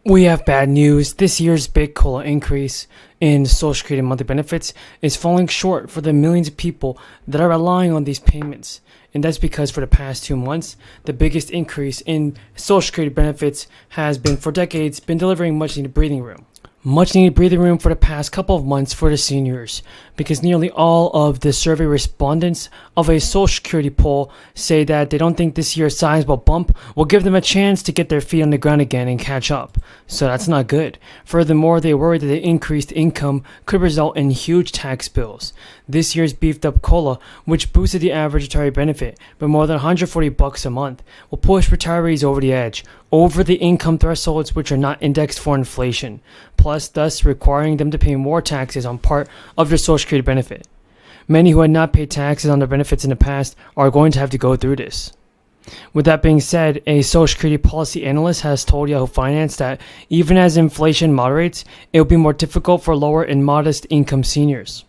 We have bad news. This year's big COLA increase in Social Security monthly benefits is falling short for the millions of people that are relying on these payments. And that's because for the past 2 months, the biggest increase in Social Security benefits has been for decades been delivering much needed breathing room. Much needed breathing room for the past couple of months for the seniors, because nearly all of the survey respondents of a Social Security poll say that they don't think this year's sizable bump will give them a chance to get their feet on the ground again and catch up. So that's not good. Furthermore, they worry that the increased income could result in huge tax bills. This year's beefed up COLA, which boosted the average retiree benefit by more than $140 a month, will push retirees over the edge, over the income thresholds which are not indexed for inflation, plus thus requiring them to pay more taxes on part of their Social Security benefit. Many who had not paid taxes on their benefits in the past are going to have to go through this. With that being said, a Social Security policy analyst has told Yahoo Finance that even as inflation moderates, it will be more difficult for lower and modest income seniors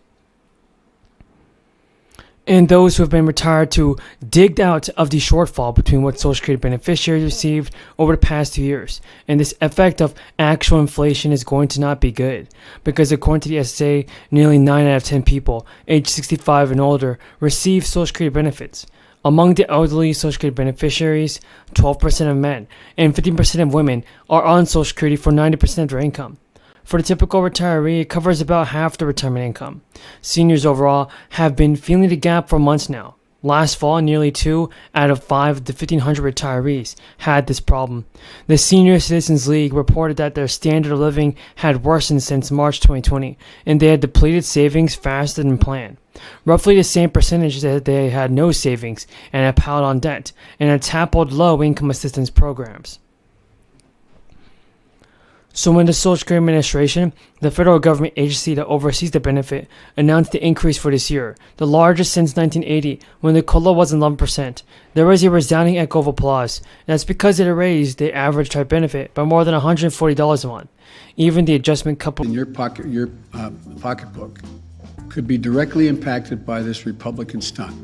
and those who have been retired to dig out of the shortfall between what Social Security beneficiaries received over the past 2 years. And this effect of actual inflation is going to not be good, because according to the SSA, nearly 9 out of 10 people aged 65 and older receive Social Security benefits. Among the elderly Social Security beneficiaries, 12% of men and 15% of women are on Social Security for 90% of their income. For the typical retiree, it covers about half the retirement income. Seniors overall have been feeling the gap for months now. Last fall, nearly 2 out of 5 of the 1,500 retirees had this problem. The Senior Citizens League reported that their standard of living had worsened since March 2020, and they had depleted savings faster than planned. Roughly the same percentage that they had no savings and had piled on debt and had tackled low-income assistance programs. So when the Social Security Administration, the federal government agency that oversees the benefit, announced the increase for this year, the largest since 1980, when the COLA was 11%, there was a resounding echo of applause. And that's because it raised the average type benefit by more than $140 a month. Even the adjustment coupled in your pocketbook could be directly impacted by this Republican stunt.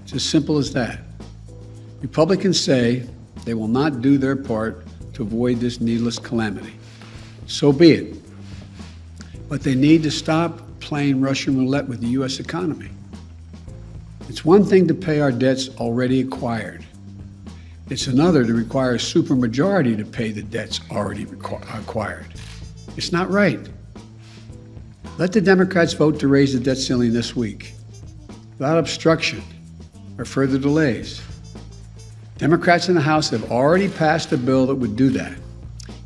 It's as simple as that. Republicans say they will not do their part to avoid this needless calamity. So be it. But they need to stop playing Russian roulette with the U.S. economy. It's one thing to pay our debts already acquired. It's another to require a supermajority to pay the debts already acquired. It's not right. Let the Democrats vote to raise the debt ceiling this week, without obstruction or further delays. Democrats in the House have already passed a bill that would do that.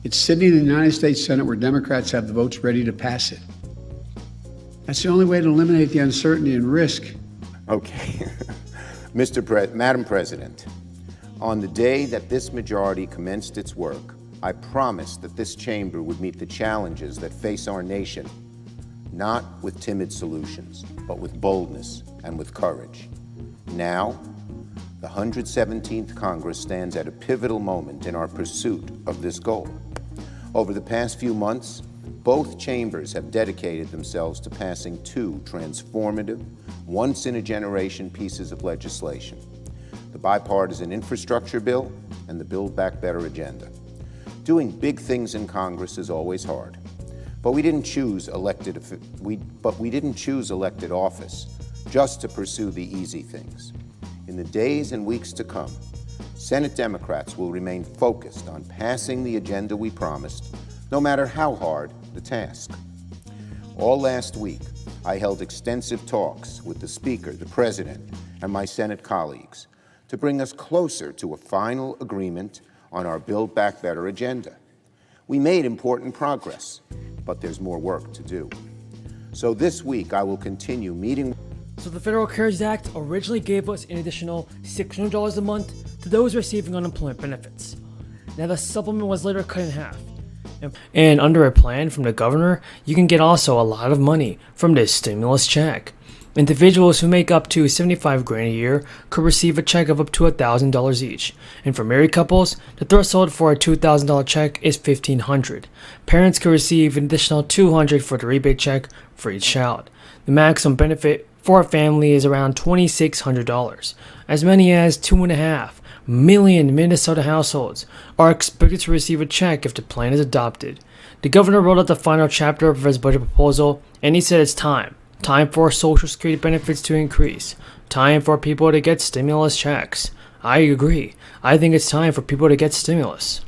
It's sitting in the United States Senate where Democrats have the votes ready to pass it. That's the only way to eliminate the uncertainty and risk. Okay. Madam President, on the day that this majority commenced its work, I promised that this chamber would meet the challenges that face our nation, not with timid solutions, but with boldness and with courage. Now, the 117th Congress stands at a pivotal moment in our pursuit of this goal. Over the past few months, both chambers have dedicated themselves to passing 2 transformative, once-in-a-generation pieces of legislation: the bipartisan infrastructure bill and the Build Back Better agenda. Doing big things in Congress is always hard, but we didn't choose elected office just to pursue the easy things. In the days and weeks to come, Senate Democrats will remain focused on passing the agenda we promised, no matter how hard the task. All last week, I held extensive talks with the Speaker, the President, and my Senate colleagues to bring us closer to a final agreement on our Build Back Better agenda. We made important progress, but there's more work to do. So this week, I will continue meeting. So the Federal CARES Act originally gave us an additional $600 a month to those receiving unemployment benefits. Now the supplement was later cut in half. And under a plan from the governor, you can get also a lot of money from this stimulus check. Individuals who make up to $75,000 a year could receive a check of up to $1,000 each. And for married couples, the threshold for a $2,000 check is $1,500. Parents could receive an additional $200 for the rebate check for each child. The maximum benefit for a family is around $2,600. As many as 2.5 million Minnesota households are expected to receive a check if the plan is adopted. The governor wrote out the final chapter of his budget proposal, and he said it's time. Time for Social Security benefits to increase. Time for people to get stimulus checks. I agree. I think it's time for people to get stimulus.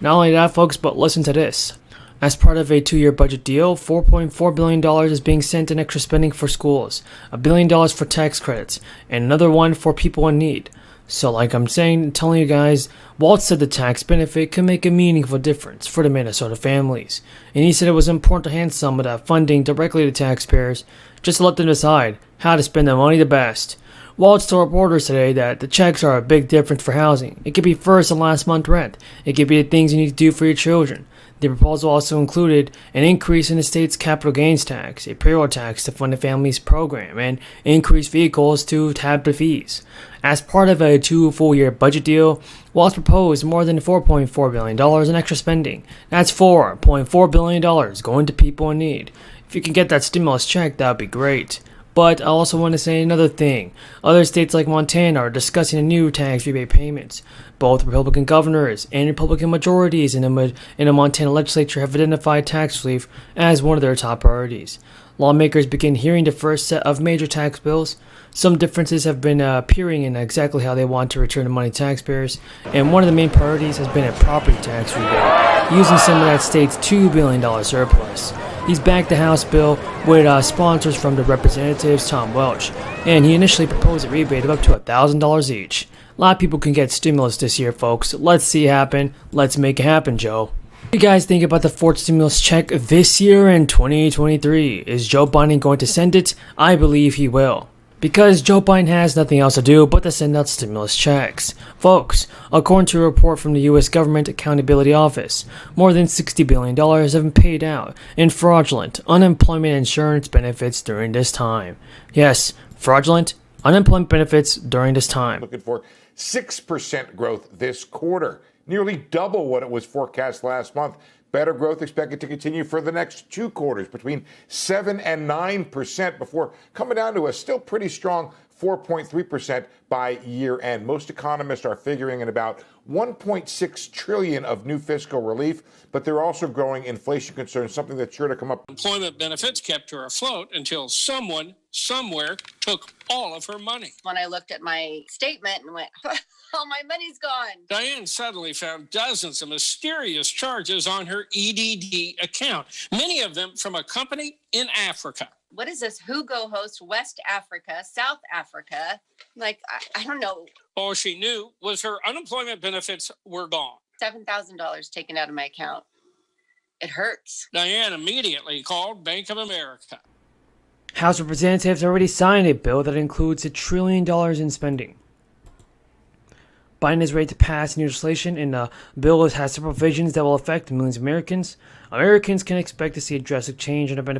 Not only that, folks, but listen to this. As part of a 2-year budget deal, $4.4 billion is being sent in extra spending for schools, $1 billion for tax credits, and another one for people in need. So like I'm telling you guys, Walt said the tax benefit could make a meaningful difference for the Minnesota families. And he said it was important to hand some of that funding directly to taxpayers, just to let them decide how to spend their money the best. Walt told reporters today that the checks are a big difference for housing. It could be first and last month rent. It could be the things you need to do for your children. The proposal also included an increase in the state's capital gains tax, a payroll tax to fund the family's program, and increased vehicles to tab the fees. As part of a 2 full-year budget deal, Walt proposed more than $4.4 billion in extra spending. That's $4.4 billion going to people in need. If you can get that stimulus check, that would be great. But I also want to say another thing. Other states like Montana are discussing a new tax rebate payments. Both Republican governors and Republican majorities in the Montana legislature have identified tax relief as one of their top priorities. Lawmakers begin hearing the first set of major tax bills. Some differences have been appearing in exactly how they want to return the money to taxpayers, and one of the main priorities has been a property tax rebate, using some of that state's $2 billion surplus. He's backed the House bill with sponsors from the Representatives Tom Welch, and he initially proposed a rebate of up to $1,000 each. A lot of people can get stimulus this year, folks. Let's see it happen. Let's make it happen, Joe. What do you guys think about the fourth stimulus check this year in 2023? Is Joe Biden going to send it? I believe he will. Because Joe Biden has nothing else to do but to send out stimulus checks. Folks, according to a report from the U.S. Government Accountability Office, more than $60 billion have been paid out in fraudulent unemployment insurance benefits during this time. Yes, fraudulent unemployment benefits during this time. Looking for 6% growth this quarter, nearly double what it was forecast last month. Better growth expected to continue for the next 2 quarters, between 7 and 9%, before coming down to a still pretty strong 4.3% by year end. Most economists are figuring in about $1.6 trillion of new fiscal relief, but they're also growing inflation concerns, something that's sure to come up. Employment benefits kept her afloat until someone somewhere took all of her money. When I looked at my statement and went, all my money's gone. Diane suddenly found dozens of mysterious charges on her EDD account, many of them from a company in Africa. What is this? Hugo host West Africa, South Africa? Like, I don't know. All she knew was her unemployment benefits were gone. $7,000 taken out of my account. It hurts. Diane immediately called Bank of America. House Representatives already signed a bill that includes $1 trillion in spending. Biden is ready to pass new legislation, and the bill has several provisions that will affect millions of Americans. Americans can expect to see a drastic change in the benefits